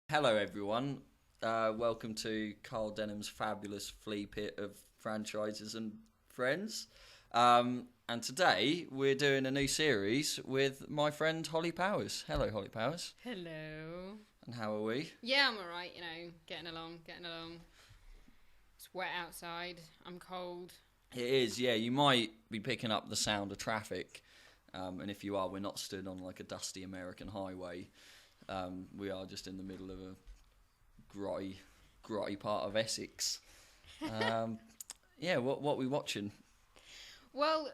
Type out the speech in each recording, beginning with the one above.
Hello, everyone. Welcome to Carl Denham's fabulous Fleapit of franchises and friends. And today we're doing a new series with my friend Holly Powis. Hello, Holly Powis. Hello. And how are we? Yeah, I'm alright, getting along. It's wet outside. I'm cold. It is, yeah. You might be picking up the sound of traffic. And if you are, we're not stood on like a dusty American highway. We are just in the middle of a grotty part of Essex. Yeah, what are we watching? Well,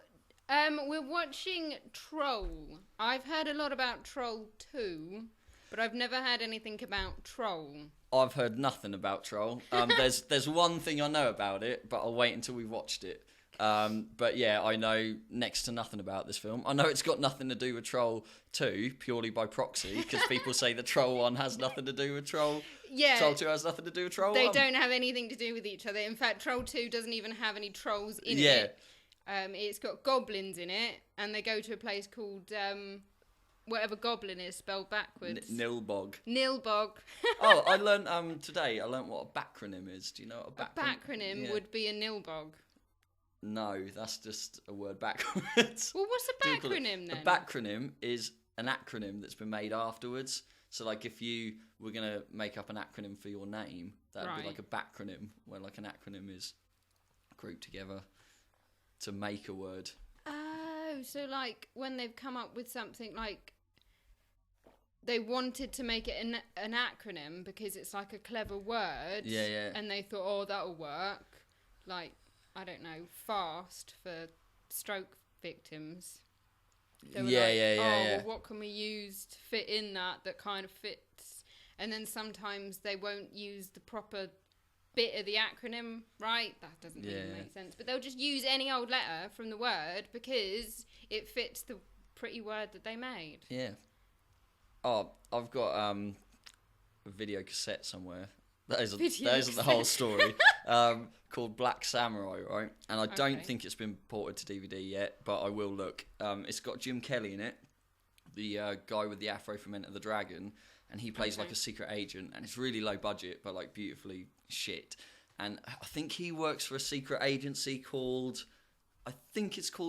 we're watching Troll. I've heard a lot about Troll 2, but I've never heard anything about Troll. I've heard nothing about Troll. There's one thing I know about it, but I'll wait until we've watched it. But yeah, I know next to nothing about this film. I know it's got nothing to do with Troll 2, purely by proxy, because people say the Troll 1 has nothing to do with Troll. Yeah. Troll 2 has nothing to do with Troll 1. They don't have anything to do with each other. In fact, Troll 2 doesn't even have any trolls in it. It's got goblins in it, and they go to a place called, whatever goblin is spelled backwards. Nilbog. Nilbog. Oh, I learned today, what a backronym is. Do you know what a backronym would be a nilbog. No, that's just a word backwards. Well, what's a backronym then? A backronym is an acronym that's been made afterwards. So, like, if you were going to make up an acronym for your name, that would be like a backronym, where, like, an acronym is grouped together to make a word. Oh, so, like, when they've come up with something, like, they wanted to make it an acronym because it's, like, a clever word. Yeah, yeah. And they thought, oh, that'll work. Like, I don't know, FAST for stroke victims. They were yeah. Well, what can we use to fit in that kind of fits? And then sometimes they won't use the proper bit of the acronym, right? That doesn't even make sense. But they'll just use any old letter from the word because it fits the pretty word that they made. Yeah. Oh, I've got a video cassette somewhere. That isn't the whole story. Called Black Samurai, right? And I don't think it's been ported to DVD yet, but I will look. It's got Jim Kelly in it, the guy with the afro from Enter the Dragon, and he plays like a secret agent, and it's really low budget, but like beautifully shit. And I think he works for a secret agency called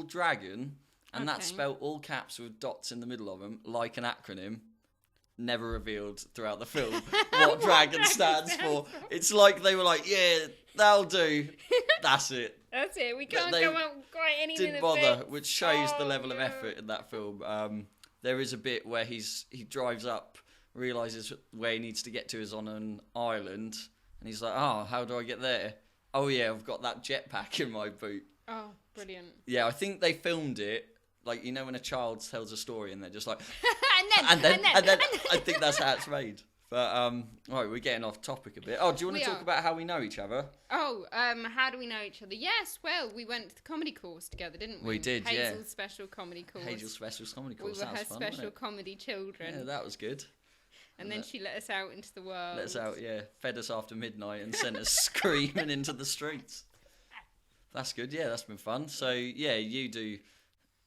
Dragon, and that's spelled all caps with dots in the middle of them, like an acronym. Never revealed throughout the film what Dragon stands for. It's like they were like, yeah, that'll do. That's it. That's it. We can't go out quite anything. Didn't bother, which shows the level of effort in that film. There is a bit where he drives up, realises where he needs to get to is on an island, and he's like, oh, how do I get there? Oh yeah, I've got that jetpack in my boot. Oh, brilliant. Yeah, I think they filmed it. Like, you know when a child tells a story and they're just like... and then. I think that's how it's made. But, right, we're getting off topic a bit. Oh, do you want to talk about how we know each other? Oh, how do we know each other? Yes, well, we went to the comedy course together, didn't we? We did, Hazel's special comedy course. Hazel's special comedy course. We were her special comedy children. Yeah, that was good. And then she let us out into the world. Let us out, yeah. Fed us after midnight and sent us screaming into the streets. That's good, yeah, that's been fun. So, yeah, you do...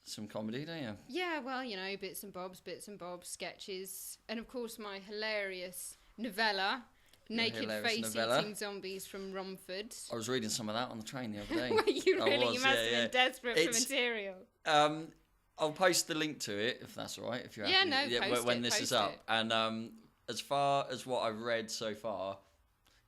some comedy, don't you? Yeah, well, bits and bobs, sketches. And, of course, my hilarious novella, Naked-Face-Eating Zombies from Romford. I was reading some of that on the train the other day. Were you really? You must have been desperate for material. I'll post the link to it, if that's all right. If you're happy. Post when this is up. And as far as what I've read so far,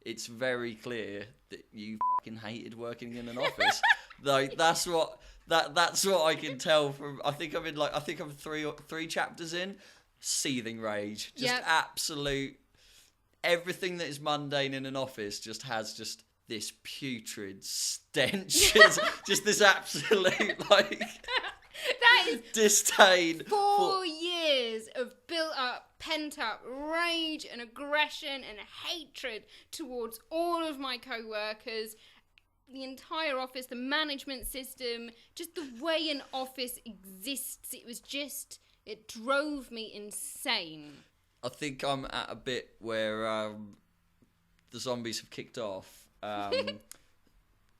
it's very clear that you fucking hated working in an office. Like, that's what I can tell from. I think I'm three chapters in. Seething rage, just absolute. Everything that is mundane in an office just has just this putrid stench. Just this absolute like. That is disdain. 4 years of built up, pent up rage and aggression and hatred towards all of my co-workers. The entire office, the management system, just the way an office exists. It drove me insane. I think I'm at a bit where the zombies have kicked off.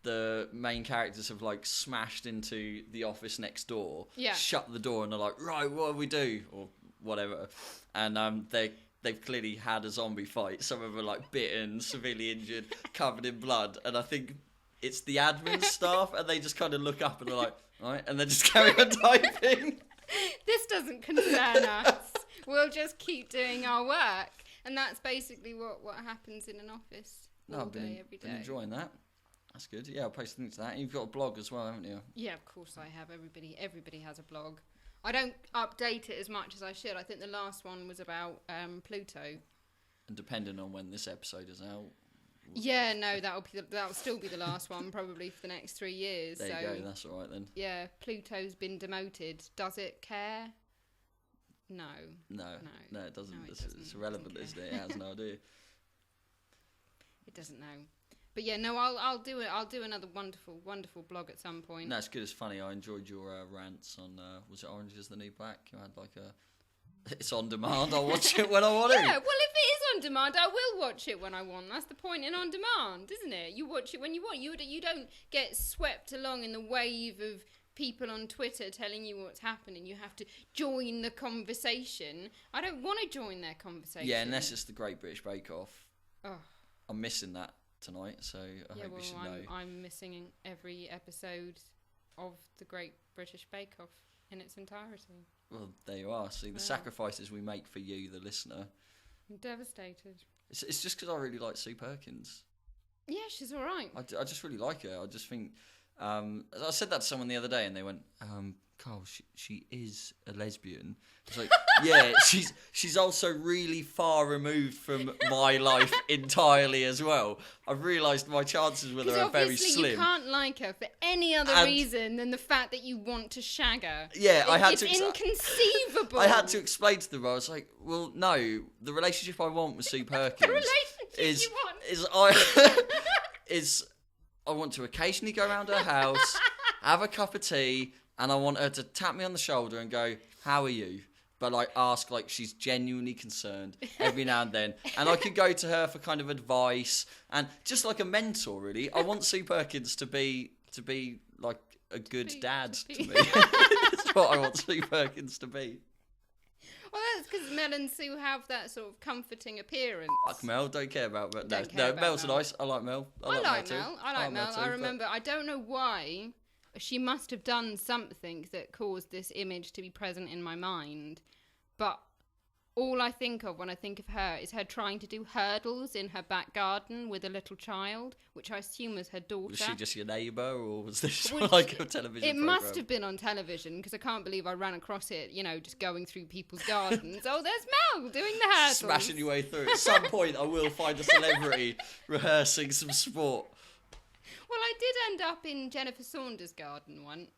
The main characters have like smashed into the office next door, shut the door, and they're like, right, what do we do? Or whatever. And they're they've clearly had a zombie fight. Some of them are like bitten, severely injured, covered in blood, and I think it's the admin staff, and they just kind of look up and they're like, all right, and they just carry on typing. This doesn't concern us. We'll just keep doing our work. And that's basically what happens in an office all day, every day. Been enjoying that. That's good. Yeah, I'll post links to that. You've got a blog as well, haven't you? Yeah, of course I have. Everybody has a blog. I don't update it as much as I should. I think the last one was about Pluto. And depending on when this episode is out. Yeah, no, that'll still be the last one, probably for the next 3 years. There you go. That's all right then. Yeah, Pluto's been demoted. Does it care? No, it doesn't. No, it's irrelevant, isn't it? It has no idea. It doesn't know. But yeah, no, I'll do it. I'll do another wonderful blog at some point. No, it's good. It's funny. I enjoyed your rants on was it Orange Is the New Black? You had like it's on demand. I'll watch it when I want to. Yeah, well, if it is on demand, I will watch it when I want. That's the point in on demand, isn't it? You watch it when you want. You don't get swept along in the wave of people on Twitter telling you what's happening. You have to join the conversation. I don't want to join their conversation. Yeah, unless it's the Great British Bake Off. Oh. I'm missing that tonight, so I hope you should know. I'm missing every episode of the Great British Bake Off in its entirety. Well, there you are. See, the sacrifices we make for you, the listener. I'm devastated. It's just because I really like Sue Perkins. Yeah, she's all right. I just really like her. I just think... I said that to someone the other day, and they went, Carl, she is a lesbian. It's like, yeah, she's also really far removed from my life entirely as well. I've realised my chances with her are very slim. You can't like her for any other reason than the fact that you want to shag her. Yeah, it's inconceivable. I had to explain to them. I was like, well, no, the relationship I want with Sue Perkins is I want to occasionally go around her house, have a cup of tea, and I want her to tap me on the shoulder and go, how are you? But like ask like she's genuinely concerned every now and then. And I could go to her for kind of advice and just like a mentor, really. I want Sue Perkins to be like a good dad to me. That's what I want Sue Perkins to be. Well, that's because Mel and Sue have that sort of comforting appearance. Fuck Mel, don't care about Mel. No, Mel's nice. I like Mel. I like Mel. I remember, I don't know why, she must have done something that caused this image to be present in my mind. But all I think of when I think of her is her trying to do hurdles in her back garden with a little child, which I assume was her daughter. Was she just your neighbour, or was this like a television program? Must have been on television, because I can't believe I ran across it, just going through people's gardens. Oh, there's Mel doing the hurdles. Smashing your way through. At some point, I will find a celebrity rehearsing some sport. Well, I did end up in Jennifer Saunders' garden once.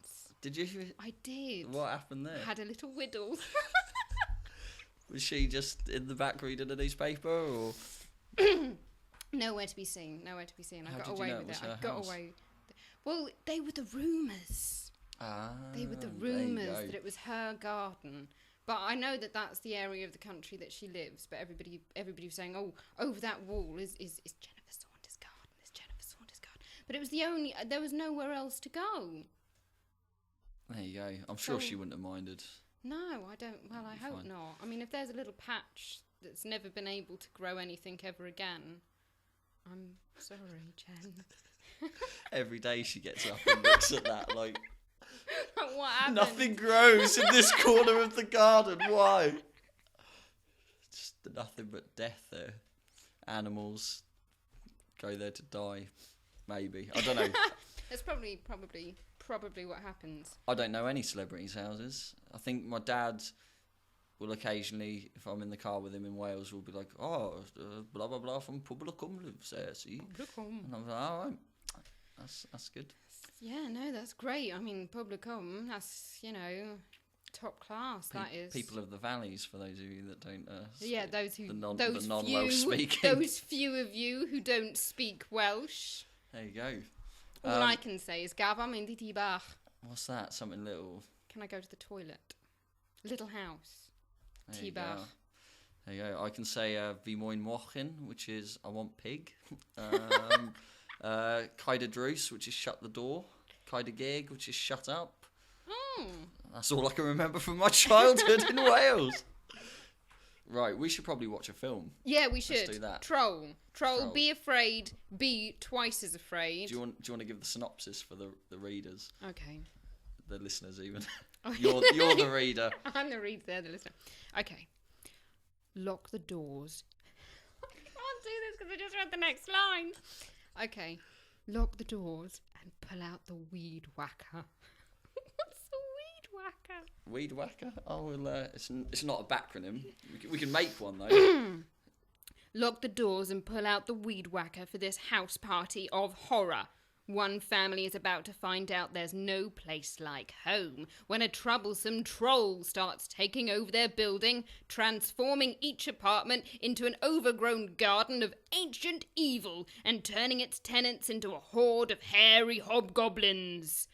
Did you? I did. What happened there? I had a little whittle. Was she just in the back reading a newspaper, or? Nowhere to be seen. I got away with it. I got away. Well, they were the rumours. They were the rumours that it was her garden. But I know that that's the area of the country that she lives. But everybody was saying, "Oh, over that wall is Jennifer Saunders' garden. Is Jennifer Saunders' garden." But it was there was nowhere else to go. There you go. I'm sure she wouldn't have minded. No, I don't. Well, I hope not. I mean, if there's a little patch that's never been able to grow anything ever again, I'm sorry, Jen. Every day she gets up and looks at that like, what happened? Nothing grows in this corner of the garden. Why? Just nothing but death there. Animals go there to die. Maybe. I don't know. That's probably what happens. I don't know any celebrities' houses. I think my dad will occasionally, if I'm in the car with him in Wales, will be like, blah, blah, blah, from Publicum lives there, see? Publicum. And I'm like, all right, that's good. Yeah, no, that's great. I mean, Publicum, that's, top class, that is. People of the valleys, for those of you that don't the non-Welsh speaking. Those few of you who don't speak Welsh. There you go. All I can say is Gava Mindy Tibach. What's that? Something little? Can I go to the toilet? Little house. Tibach. There you go. I can say Vi moyn mochen, which is I want pig. Kaida Drws, which is shut the door. Kaida Gig, which is shut up. That's all I can remember from my childhood in Wales. Right, we should probably watch a film. Yeah, we should. Let's do that. Troll. Be afraid. Be twice as afraid. Do you want to give the synopsis for the readers? Okay. The listeners, even. Oh, You're the reader. I'm the reader. They're the listener. Okay. Lock the doors. I can't do this because I just read the next line. Okay. Lock the doors and pull out the weed whacker. What's a weed whacker? Weed whacker? Oh, well, it's not a backronym. We can make one, though. Lock the doors and pull out the weed whacker for this house party of horror. One family is about to find out there's no place like home when a troublesome troll starts taking over their building, transforming each apartment into an overgrown garden of ancient evil and turning its tenants into a horde of hairy hobgoblins.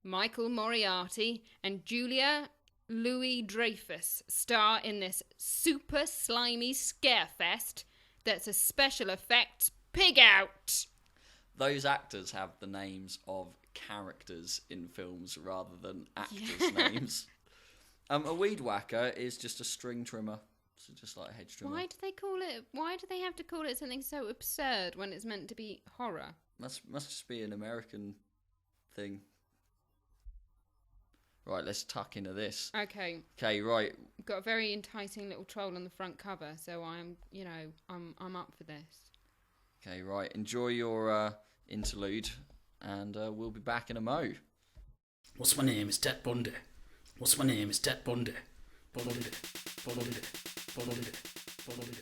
Michael Moriarty and Julia Louis-Dreyfus star in this super slimy scarefest that's a special effects pig out. Those actors have the names of characters in films rather than actors' names. A weed whacker is just a string trimmer. So just like a hedge trimmer. Why do they have to call it something so absurd when it's meant to be horror? Must just be an American thing. Right, let's tuck into this. Okay. Okay, right. Got a very enticing little troll on the front cover, so I'm up for this. Okay, right. Enjoy your interlude, and we'll be back in a mo. What's my name? It's Ted Bundy. What's my name? It's Ted Bundy. Bundy. Bundy. Bundy. Bundy.